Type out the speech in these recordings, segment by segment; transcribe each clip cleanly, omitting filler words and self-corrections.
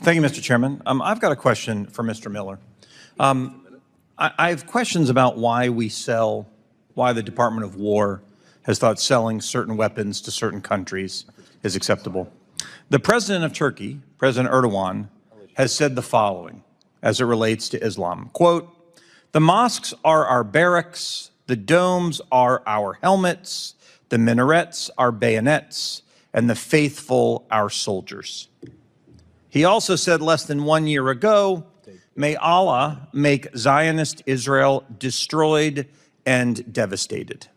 Thank you, Mr. Chairman. I've got a question for Mr. Miller. I have questions about why the Department of War has thought selling certain weapons to certain countries is acceptable. The president of Turkey, President Erdogan, has said the following as it relates to Islam. Quote, "The mosques are our barracks, the domes are our helmets, the minarets our bayonets, and the faithful our soldiers." He also said less than 1 year ago, "May Allah make Zionist Israel destroyed and devastated."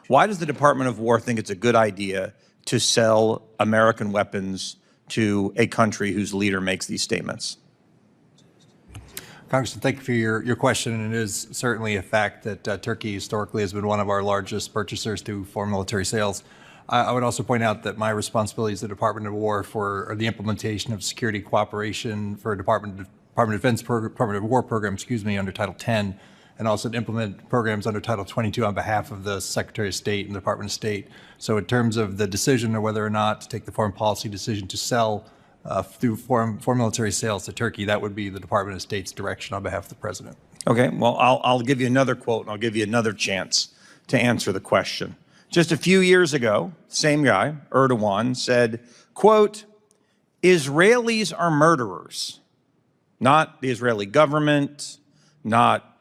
Why does the Department of War think it's a good idea to sell American weapons to a country whose leader makes these statements? Congressman, thank you for your question. And it is certainly a fact that Turkey historically has been one of our largest purchasers to foreign military sales. I would also point out that my responsibility as the Department of War for the implementation of security cooperation for Department of Defense Department of War program, under Title 10, and also to implement programs under Title 22 on behalf of the Secretary of State and the Department of State. So in terms of the decision of whether or not to take the foreign policy decision to sell through foreign military sales to Turkey, that would be the Department of State's direction on behalf of the President. Okay, well, I'll give you another quote, and I'll give you another chance to answer the question. Just a few years ago, same guy, Erdogan, said, quote, "Israelis are murderers." Not the Israeli government, not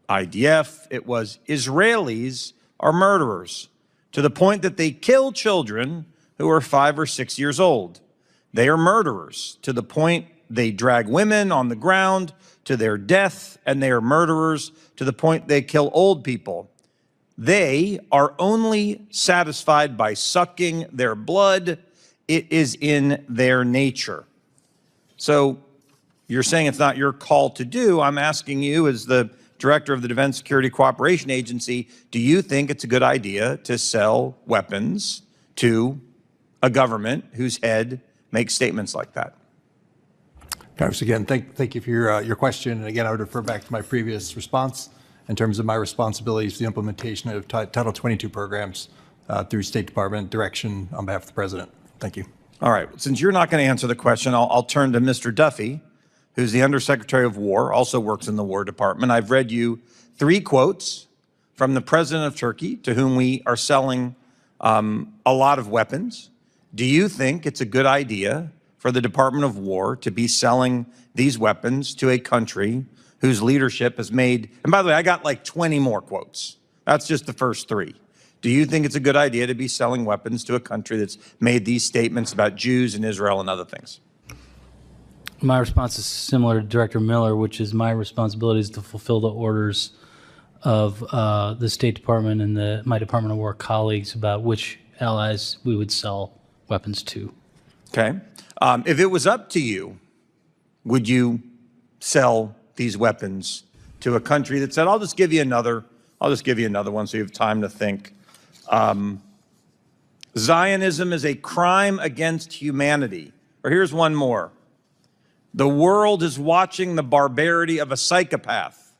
IDF. It was Israelis are murderers, to the point that they kill children who are 5 or 6 years old. They are murderers, to the point they drag women on the ground to their death, and they are murderers to the point they kill old people. They are only satisfied by sucking their blood. It is in their nature. So you're saying it's not your call to do. I'm asking you, as the director of the Defense Security Cooperation Agency, do you think it's a good idea to sell weapons to a government whose head makes statements like that? Congress, again, thank you for your question. And again, I would refer back to my previous response in terms of my responsibilities for the implementation of Title 22 programs through State Department direction on behalf of the President. Thank you. All right. Since you're not going to answer the question, I'll turn to Mr. Duffy, who's the Undersecretary of War, also works in the War Department. I've read you 3 quotes from the President of Turkey, to whom we are selling a lot of weapons. Do you think it's a good idea for the Department of War to be selling these weapons to a country whose leadership has made, and by the way, I got like 20 more quotes. That's just the first 3. Do you think it's a good idea to be selling weapons to a country that's made these statements about Jews and Israel and other things? My response is similar to Director Miller, which is my responsibility is to fulfill the orders of the State Department and my Department of War colleagues about which allies we would sell weapons to. Okay. If it was up to you, would you sell these weapons to a country that said, I'll just give you another one so you have time to think. Zionism is a crime against humanity. Or here's one more. The world is watching the barbarity of a psychopath.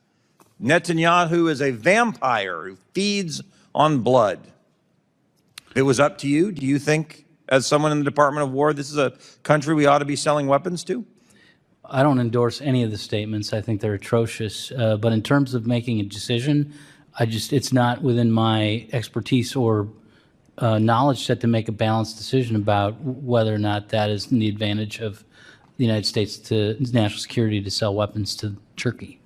Netanyahu is a vampire who feeds on blood. If it was up to you, do you think, as someone in the Department of War, this is a country we ought to be selling weapons to? I don't endorse any of the statements. I think they're atrocious. But in terms of making a decision, it's not within my expertise or knowledge set to make a balanced decision about whether or not that is in the advantage of the United States to national security to sell weapons to Turkey.